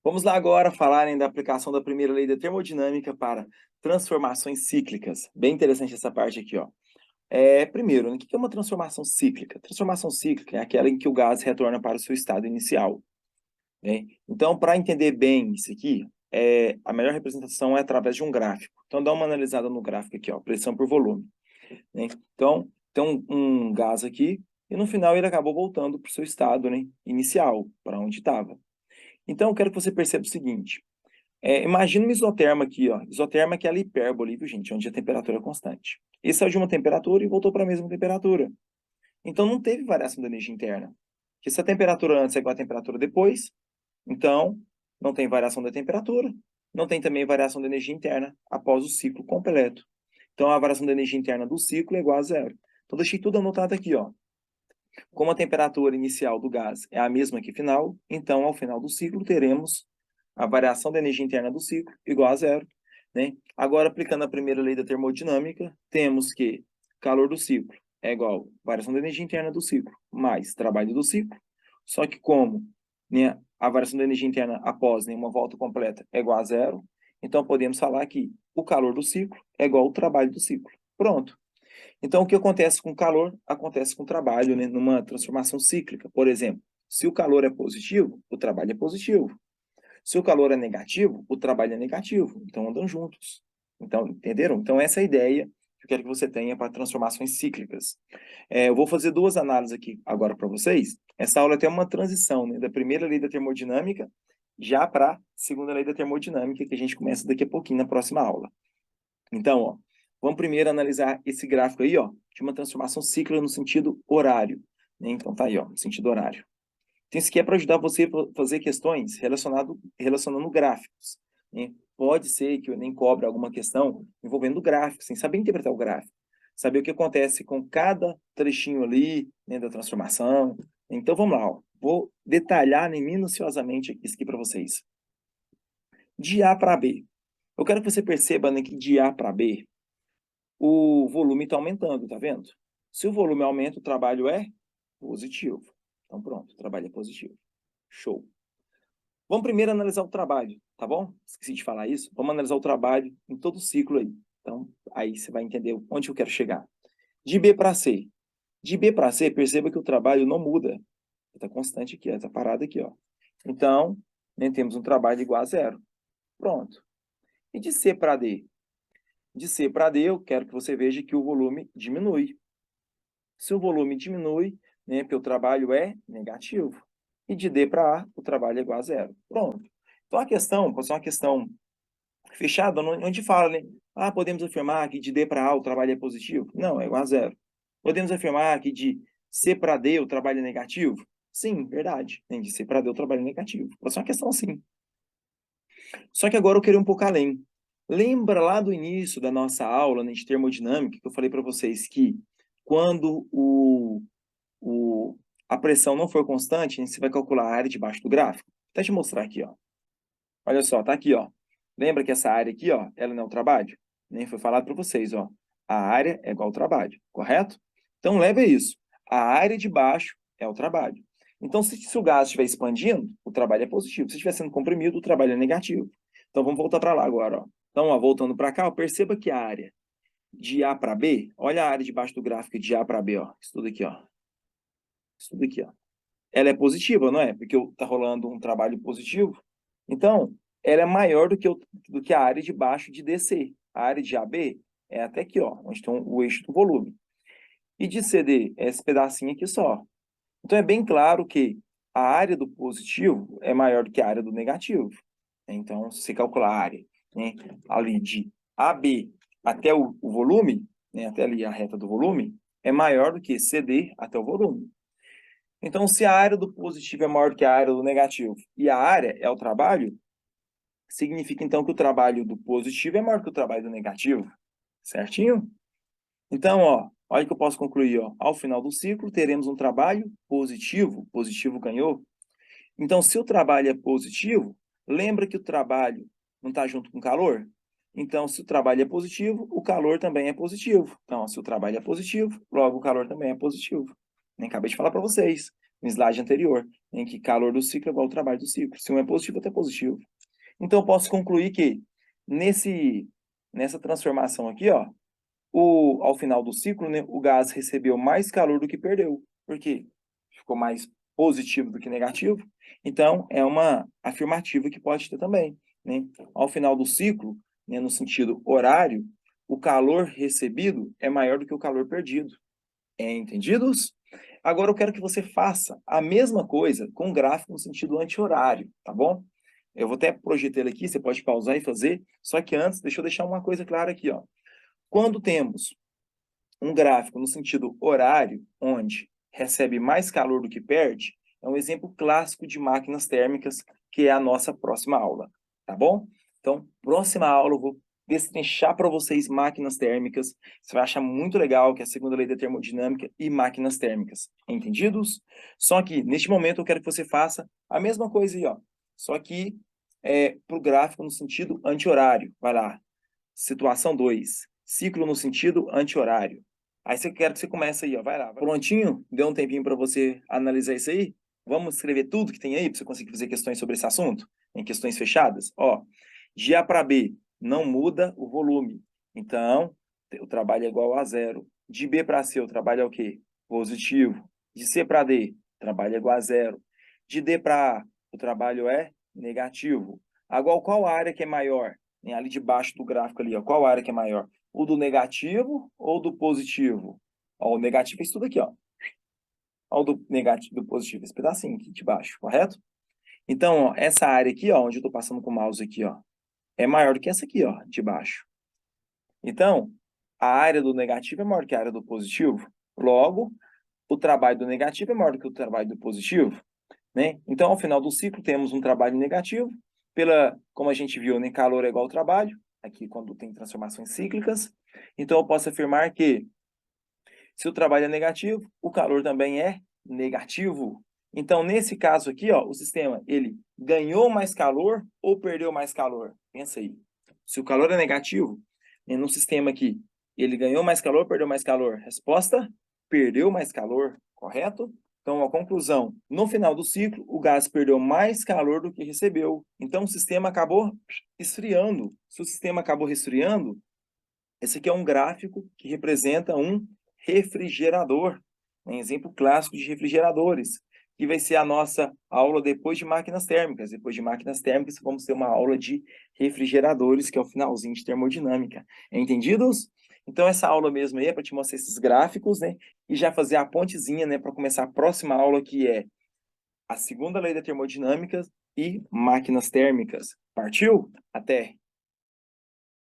Vamos lá agora falarem da aplicação da primeira lei da termodinâmica para transformações cíclicas. Bem interessante essa parte aqui, ó. Primeiro, o que é uma transformação cíclica? Transformação cíclica é aquela em que o gás retorna para o seu estado inicial, né? Então, para entender bem isso aqui, a melhor representação é através de um gráfico. Então, dá uma analisada no gráfico aqui, ó, pressão por volume, né? Então, tem um gás aqui e no final ele acabou voltando para o seu estado, né, inicial, para onde estava. Então, eu quero que você perceba o seguinte. Imagina uma isoterma aqui, ó. Isoterma é aquela hipérbole, viu, gente? Onde a temperatura é constante. Ele saiu de uma temperatura e voltou para a mesma temperatura. Então, não teve variação da energia interna. Porque se a temperatura antes é igual à temperatura depois, então, não tem variação da temperatura. Não tem também variação da energia interna após o ciclo completo. Então, a variação da energia interna do ciclo é igual a zero. Então, deixei tudo anotado aqui, ó. Como a temperatura inicial do gás é a mesma que final, então, ao final do ciclo, teremos a variação da energia interna do ciclo igual a zero, né? Agora, aplicando a primeira lei da termodinâmica, temos que calor do ciclo é igual a variação da energia interna do ciclo mais trabalho do ciclo, só que como, né, a variação da energia interna após, né, uma volta completa é igual a zero, então podemos falar que o calor do ciclo é igual ao trabalho do ciclo. Pronto. Então, o que acontece com o calor, acontece com o trabalho, né, numa transformação cíclica. Por exemplo, se o calor é positivo, o trabalho é positivo. Se o calor é negativo, o trabalho é negativo. Então, andam juntos. Então, entenderam? Então, essa é a ideia que eu quero que você tenha para transformações cíclicas. Eu vou fazer duas análises aqui agora para vocês. Essa aula tem uma transição, né, da primeira lei da termodinâmica já para a segunda lei da termodinâmica, que a gente começa daqui a pouquinho na próxima aula. Então, ó, vamos primeiro analisar esse gráfico aí, ó, de uma transformação cíclica no sentido horário, né? Então tá aí, ó, no sentido horário. Então isso aqui é para ajudar você a fazer questões relacionando gráficos, né? Pode ser que o Enem cobre alguma questão envolvendo gráficos, sem saber interpretar o gráfico, saber o que acontece com cada trechinho ali, né, da transformação. Então vamos lá, ó. Vou detalhar, né, minuciosamente isso aqui para vocês. De A para B. Eu quero que você perceba, né, que de A para B, o volume está aumentando, tá vendo? Se o volume aumenta, o trabalho é positivo. Então, pronto, o trabalho é positivo. Show. Vamos primeiro analisar o trabalho, tá bom? Esqueci de falar isso. Vamos analisar o trabalho em todo o ciclo aí. Então, aí você vai entender onde eu quero chegar. De B para C. De B para C, perceba que o trabalho não muda. Está constante aqui, está parado aqui, ó. Então, né, temos um trabalho igual a zero. Pronto. E de C para D? De C para D, eu quero que você veja que o volume diminui. Se o volume diminui, né, porque o trabalho é negativo. E de D para A, o trabalho é igual a zero. Pronto. Então, a questão pode ser uma questão fechada, onde fala, né? Ah, podemos afirmar que de D para A o trabalho é positivo? Não, é igual a zero. Podemos afirmar que de C para D o trabalho é negativo? Sim, verdade. De C para D o trabalho é negativo. Pode ser uma questão assim. Só que agora eu quero ir um pouco além. Lembra lá do início da nossa aula, né, de termodinâmica, que eu falei para vocês que quando a pressão não for constante, você vai calcular a área debaixo do gráfico? Vou até te mostrar aqui, ó. Olha só, tá aqui, ó. Lembra que essa área aqui, ó, ela não é o trabalho? Nem foi falado para vocês, ó. A área é igual ao trabalho, correto? Então, leve isso. A área de baixo é o trabalho. Então, se o gás estiver expandindo, o trabalho é positivo. Se estiver sendo comprimido, o trabalho é negativo. Então, vamos voltar para lá agora, ó. Então, ó, voltando para cá, ó, perceba que a área de A para B, olha a área debaixo do gráfico de A para B, ó. Isso tudo aqui, ó. Isso tudo aqui, ó. Ela é positiva, não é? Porque está rolando um trabalho positivo. Então, ela é maior do que a área de baixo de DC. A área de AB é até aqui, ó, onde tem o eixo do volume. E de CD é esse pedacinho aqui só. Então, é bem claro que a área do positivo é maior do que a área do negativo. Então, se você calcular a área, né, ali de AB até o volume, né, até ali a reta do volume, é maior do que CD até o volume. Então, se a área do positivo é maior do que a área do negativo e a área é o trabalho, significa então que o trabalho do positivo é maior que o trabalho do negativo, certinho? Então, ó, olha que eu posso concluir, ó, ao final do ciclo teremos um trabalho positivo, positivo ganhou. Então, se o trabalho é positivo, lembra que o trabalho não está junto com o calor? Então, se o trabalho é positivo, o calor também é positivo. Então, se o trabalho é positivo, logo o calor também é positivo. Nem acabei de falar para vocês. no slide anterior, em que calor do ciclo é igual ao trabalho do ciclo. Se um é positivo, outro é positivo. Então, eu posso concluir que nessa transformação aqui, ó, ao final do ciclo, né, o gás recebeu mais calor do que perdeu. Por quê? Ficou mais positivo do que negativo. Então, é uma afirmativa que pode ter também, né? Ao final do ciclo, né, no sentido horário, o calor recebido é maior do que o calor perdido. Entendidos? Agora eu quero que você faça a mesma coisa com o gráfico no sentido anti-horário, tá bom? Eu vou até projetar ele aqui, você pode pausar e fazer, só que antes, deixa eu deixar uma coisa clara aqui, ó. Quando temos um gráfico no sentido horário, onde recebe mais calor do que perde, é um exemplo clássico de máquinas térmicas, que é a nossa próxima aula, tá bom? Então, próxima aula eu vou destrinchar para vocês máquinas térmicas. Você vai achar muito legal, que é a segunda lei da termodinâmica e máquinas térmicas. Entendidos? Só que, neste momento, eu quero que você faça a mesma coisa aí, ó. Só que para o gráfico no sentido anti-horário. Vai lá. Situação 2. Ciclo no sentido anti-horário. Aí você quer que você comece aí, ó. Vai lá. Prontinho? Deu um tempinho para você analisar isso aí? Vamos escrever tudo que tem aí para você conseguir fazer questões sobre esse assunto? Em questões fechadas? Ó, de A para B, não muda o volume. Então, o trabalho é igual a zero. De B para C, o trabalho é o quê? Positivo. De C para D, o trabalho é igual a zero. De D para A, o trabalho é negativo. Agora, qual área que é maior? Ali debaixo do gráfico ali, ó, qual área que é maior? O do negativo ou do positivo? Ó, o negativo é isso tudo aqui, ó. Ó, o do negativo, do positivo, esse pedacinho aqui de baixo, correto? Então, ó, essa área aqui, ó, onde eu estou passando com o mouse aqui, ó, é maior do que essa aqui, ó, de baixo. Então, a área do negativo é maior que a área do positivo. Logo, o trabalho do negativo é maior do que o trabalho do positivo, né? Então, ao final do ciclo, temos um trabalho negativo. Como a gente viu, né, calor é igual ao trabalho, aqui quando tem transformações cíclicas. Então, eu posso afirmar que, se o trabalho é negativo, o calor também é negativo. Então, nesse caso aqui, ó, o sistema, ele ganhou mais calor ou perdeu mais calor? Pensa aí. Se o calor é negativo, no sistema aqui, ele ganhou mais calor ou perdeu mais calor? Resposta, perdeu mais calor, correto? Então, a conclusão, no final do ciclo, o gás perdeu mais calor do que recebeu. Então, o sistema acabou esfriando. Se o sistema acabou resfriando, esse aqui é um gráfico que representa um refrigerador. Um exemplo clássico de refrigeradores, que vai ser a nossa aula depois de máquinas térmicas. Depois de máquinas térmicas, vamos ter uma aula de refrigeradores, que é o finalzinho de termodinâmica. Entendidos? Então, essa aula mesmo aí é para te mostrar esses gráficos, né? E já fazer a pontezinha, né? Para começar a próxima aula, que é a segunda lei da termodinâmica e máquinas térmicas. Partiu? Até!